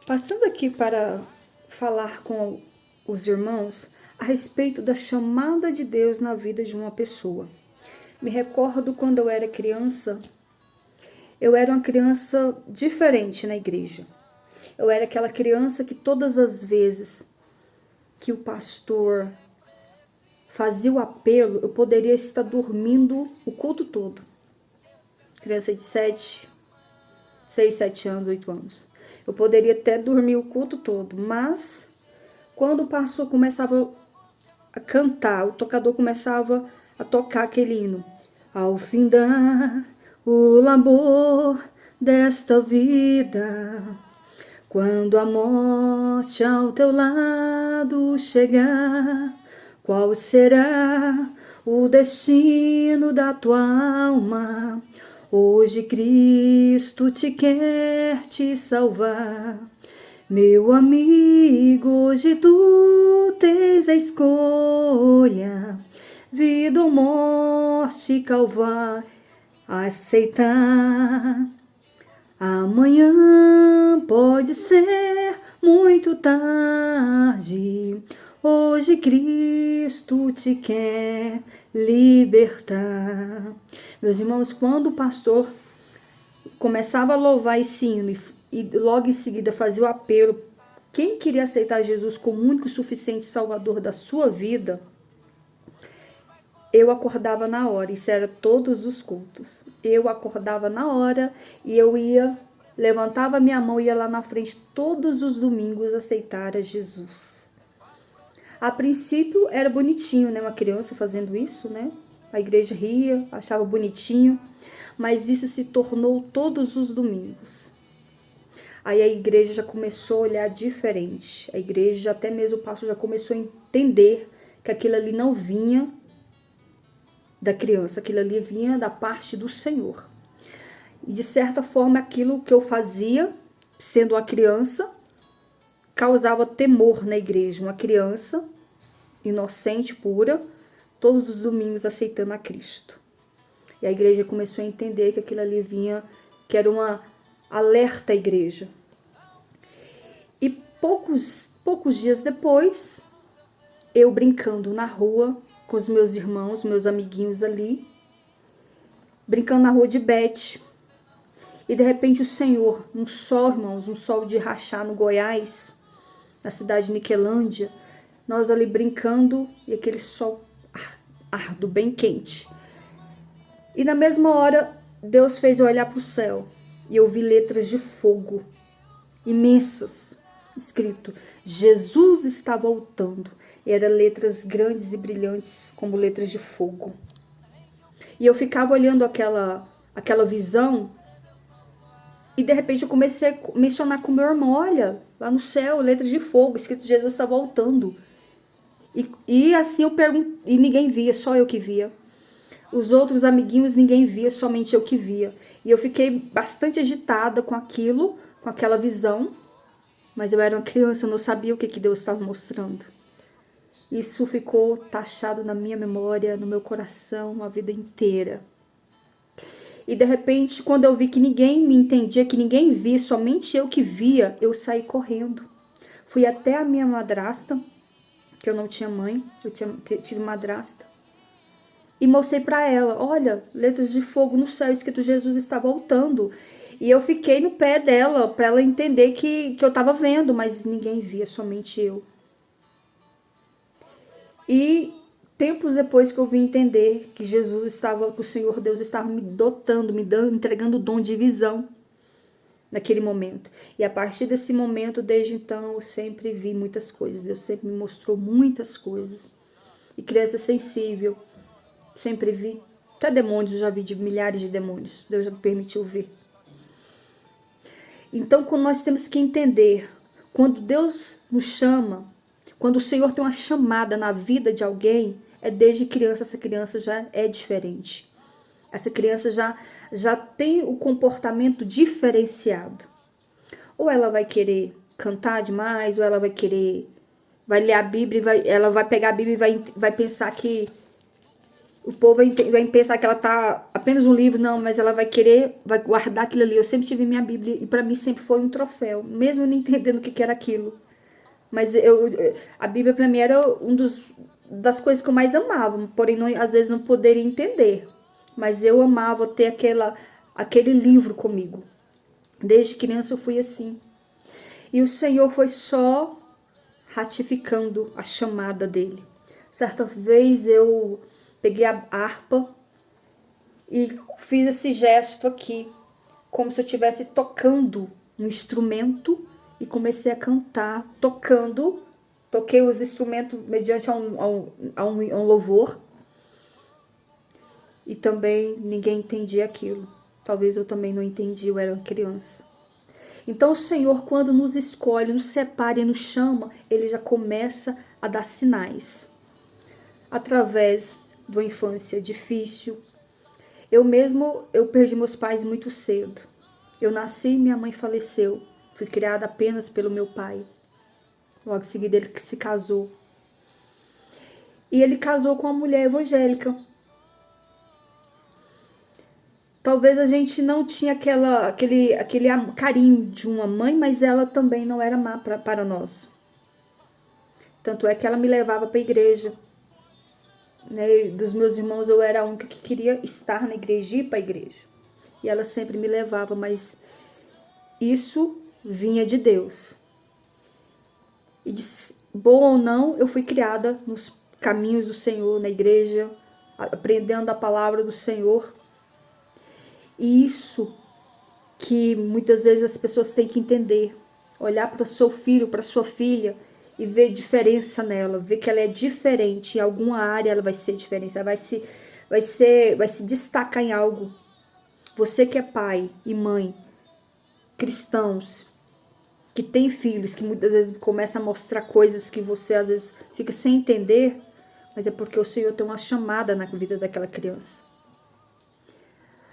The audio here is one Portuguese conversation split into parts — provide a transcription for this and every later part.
Passando aqui para falar com os irmãos a respeito da chamada de Deus na vida de uma pessoa. Me recordo quando eu era uma criança diferente na igreja. Eu era aquela criança que todas as vezes que o pastor fazia o apelo, eu poderia estar dormindo o culto todo. Criança de 6, 7 anos, 8 anos. Eu poderia até dormir o culto todo, mas quando o pastor começava a cantar, o tocador começava a tocar aquele hino. Ao findar o labor desta vida, quando a morte ao teu lado chegar, qual será o destino da tua alma? Hoje Cristo te quer te salvar. Meu amigo, hoje tu tens a escolha, vida ou morte, calvar, aceitar. Amanhã pode ser muito tarde, hoje Cristo te quer libertar. Meus irmãos, quando o pastor começava a louvar esse hino e logo em seguida fazia o apelo, quem queria aceitar Jesus como único e suficiente salvador da sua vida, eu acordava na hora, isso era todos os cultos. Eu acordava na hora e eu levantava minha mão e ia lá na frente todos os domingos aceitar a Jesus. A princípio era bonitinho, né? Uma criança fazendo isso, né? A igreja ria, achava bonitinho, mas isso se tornou todos os domingos. Aí a igreja já começou a olhar diferente. A igreja, até mesmo o pastor já começou a entender que aquilo ali não vinha da criança, aquilo ali vinha da parte do Senhor. E de certa forma aquilo que eu fazia, sendo uma criança, causava temor na igreja. Uma criança inocente, pura, todos os domingos aceitando a Cristo. E a igreja começou a entender que aquilo ali vinha, que era uma alerta à igreja. E poucos dias depois, eu brincando na rua com os meus irmãos, meus amiguinhos ali, brincando na rua de Bete. E de repente o Senhor, um sol, irmãos, um sol de rachar no Goiás, na cidade de Niquelândia, nós ali brincando e aquele sol árduo, bem quente. E na mesma hora, Deus fez eu olhar para o céu e eu vi letras de fogo imensas, escrito, Jesus está voltando. E eram letras grandes e brilhantes, como letras de fogo. E eu ficava olhando aquela visão e de repente eu comecei a mencionar com meu irmão, olha, lá no céu, letras de fogo, escrito Jesus está voltando. E assim eu pergunto, e ninguém via, só eu que via. Os outros amiguinhos ninguém via, somente eu que via. E eu fiquei bastante agitada com aquilo, com aquela visão. Mas eu era uma criança, eu não sabia o que Deus estava mostrando. Isso ficou taxado na minha memória, no meu coração, a vida inteira. E de repente, quando eu vi que ninguém me entendia, que ninguém via, somente eu que via, eu saí correndo. Fui até a minha madrasta, que eu não tinha mãe, eu tive madrasta. E mostrei para ela, olha, letras de fogo no céu, escrito Jesus está voltando. E eu fiquei no pé dela, para ela entender que eu estava vendo, mas ninguém via, somente eu. E tempos depois que eu vim entender que que o Senhor Deus estava me dotando, entregando o dom de visão naquele momento. E a partir desse momento, desde então, eu sempre vi muitas coisas. Deus sempre me mostrou muitas coisas. E criança sensível, sempre vi. Até demônios, eu já vi de milhares de demônios. Deus já me permitiu ver. Então, quando nós temos que entender, quando Deus nos chama, quando o Senhor tem uma chamada na vida de alguém, é desde criança, essa criança já é diferente. Essa criança já tem o comportamento diferenciado. Ou ela vai querer cantar demais, ou ela vai ler a Bíblia, ela vai pegar a Bíblia e vai pensar que O povo vai pensar que ela tá apenas um livro, não, mas ela vai querer, vai guardar aquilo ali. Eu sempre tive minha Bíblia e para mim sempre foi um troféu, mesmo não entendendo o que era aquilo. Mas a Bíblia para mim era das coisas que eu mais amava, porém às vezes não poderia entender. Mas eu amava ter aquele livro comigo. Desde criança eu fui assim. E o Senhor foi só ratificando a chamada dele. Certa vez eu peguei a harpa e fiz esse gesto aqui, como se eu estivesse tocando um instrumento e comecei a cantar, tocando. Toquei os instrumentos mediante a um louvor. E também ninguém entendia aquilo. Talvez eu também não entendi, eu era uma criança. Então o Senhor, quando nos escolhe, nos separa e nos chama, Ele já começa a dar sinais. Através de uma infância difícil. Eu perdi meus pais muito cedo. Eu nasci e minha mãe faleceu. Fui criada apenas pelo meu pai. Logo em seguida ele se casou. E ele casou com uma mulher evangélica. Talvez a gente não tinha aquele carinho de uma mãe, mas ela também não era má para nós. Tanto é que ela me levava para a igreja. Né? Dos meus irmãos eu era a única que queria estar na igreja, ir para a igreja. E ela sempre me levava, mas isso vinha de Deus. E bom ou não, eu fui criada nos caminhos do Senhor, na igreja, aprendendo a palavra do Senhor. E isso que muitas vezes as pessoas têm que entender. Olhar para o seu filho, para sua filha e ver diferença nela. Ver que ela é diferente. Em alguma área ela vai ser diferente. Ela vai se destacar em algo. Você que é pai e mãe, cristãos, que tem filhos, que muitas vezes começa a mostrar coisas que você às vezes fica sem entender. Mas é porque o Senhor tem uma chamada na vida daquela criança.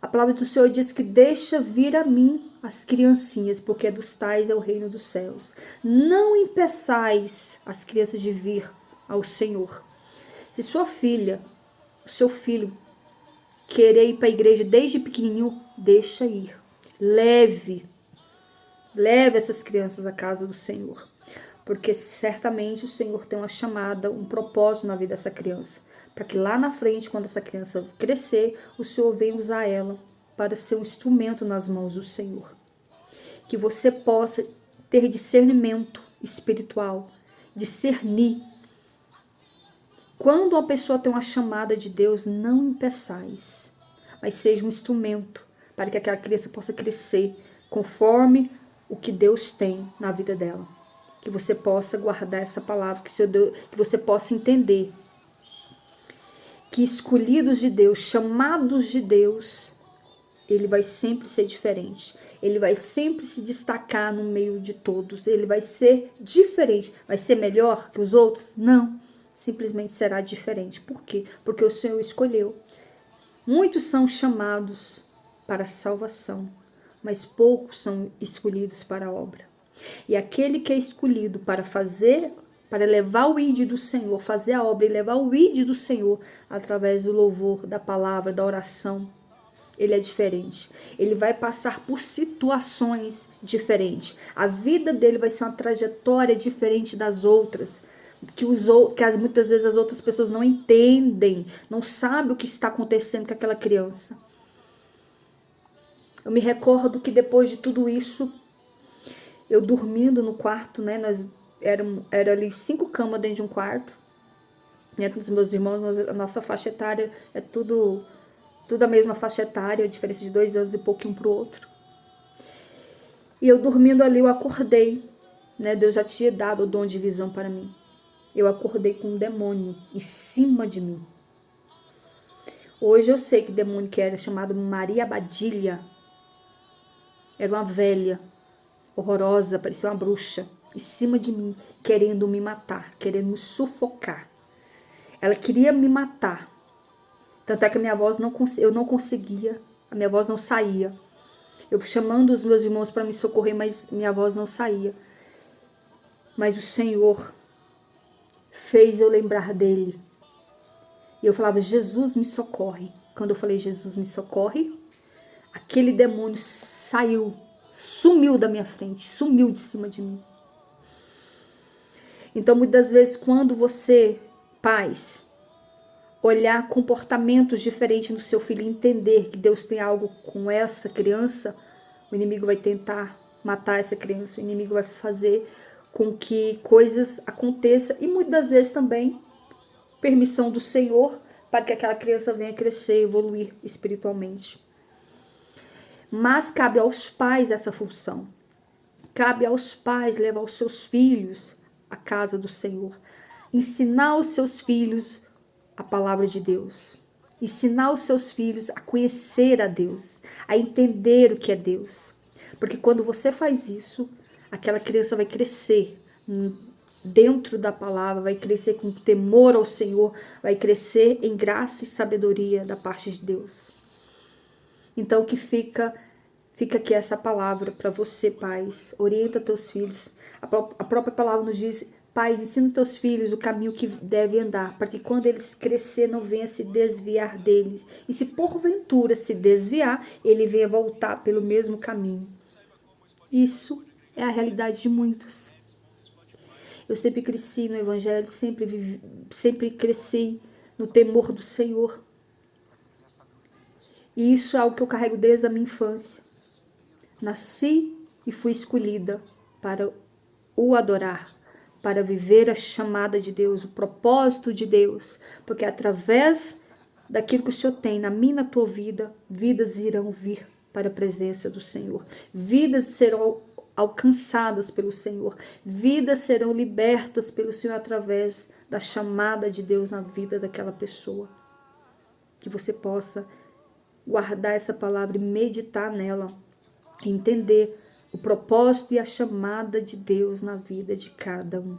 A palavra do Senhor diz que deixa vir a mim as criancinhas, porque dos tais é o reino dos céus. Não impeçais as crianças de vir ao Senhor. Se sua filha, o seu filho, querer ir para a igreja desde pequenininho, deixa ir. Leve essas crianças à casa do Senhor. Porque certamente o Senhor tem uma chamada, um propósito na vida dessa criança. Para que lá na frente, quando essa criança crescer, o Senhor venha usar ela para ser um instrumento nas mãos do Senhor. Que você possa ter discernimento espiritual, discernir. Quando uma pessoa tem uma chamada de Deus, não impeçais, mas seja um instrumento para que aquela criança possa crescer conforme o que Deus tem na vida dela. Que você possa guardar essa palavra, que você possa entender que escolhidos de Deus, chamados de Deus, ele vai sempre ser diferente. Ele vai sempre se destacar no meio de todos. Ele vai ser diferente. Vai ser melhor que os outros? Não. Simplesmente será diferente. Por quê? Porque o Senhor escolheu. Muitos são chamados para a salvação, mas poucos são escolhidos para a obra. E aquele que é escolhido para levar o ID do Senhor, fazer a obra e levar o ID do Senhor através do louvor, da palavra, da oração, ele é diferente. Ele vai passar por situações diferentes. A vida dele vai ser uma trajetória diferente das outras, que muitas vezes as outras pessoas não entendem, não sabem o que está acontecendo com aquela criança. Eu me recordo que depois de tudo isso, eu dormindo no quarto, né, era ali 5 camas dentro de um quarto. Entre os meus irmãos, a nossa faixa etária é tudo a mesma faixa etária, a diferença de 2 anos e pouquinho pro outro. E eu dormindo ali, eu acordei, né? Deus já tinha dado o dom de visão para mim. Eu acordei com um demônio em cima de mim. Hoje eu sei que demônio que era, chamado Maria Badilha. Era uma velha, horrorosa, parecia uma bruxa, em cima de mim, querendo me matar, querendo me sufocar. Ela queria me matar. Tanto é que a minha voz eu não conseguia, a minha voz não saía. Eu chamando os meus irmãos para me socorrer, mas minha voz não saía. Mas o Senhor fez eu lembrar dele. E eu falava, Jesus me socorre. Quando eu falei, Jesus me socorre, aquele demônio saiu, sumiu da minha frente, sumiu de cima de mim. Então, muitas vezes, quando você, pais, olhar comportamentos diferentes no seu filho e entender que Deus tem algo com essa criança, o inimigo vai tentar matar essa criança, o inimigo vai fazer com que coisas aconteçam e muitas vezes também permissão do Senhor para que aquela criança venha crescer, evoluir espiritualmente. Mas cabe aos pais essa função. Cabe aos pais levar os seus filhos à casa do Senhor. Ensinar os seus filhos a palavra de Deus. Ensinar os seus filhos a conhecer a Deus, a entender o que é Deus. Porque quando você faz isso, aquela criança vai crescer dentro da palavra, vai crescer com temor ao Senhor, vai crescer em graça e sabedoria da parte de Deus. Então que fica aqui essa palavra para você, pais. Orienta teus filhos. A própria palavra nos diz, pais, ensina teus filhos o caminho que devem andar, para que quando eles crescer não venha se desviar deles. E se porventura se desviar, ele venha voltar pelo mesmo caminho. Isso é a realidade de muitos. Eu sempre cresci no Evangelho, sempre cresci no temor do Senhor. E isso é algo que eu carrego desde a minha infância. Nasci e fui escolhida para o adorar, para viver a chamada de Deus, o propósito de Deus. Porque através daquilo que o Senhor tem na minha e na tua vida, vidas irão vir para a presença do Senhor. Vidas serão alcançadas pelo Senhor. Vidas serão libertas pelo Senhor através da chamada de Deus na vida daquela pessoa. Que você possa guardar essa palavra e meditar nela. Entender o propósito e a chamada de Deus na vida de cada um.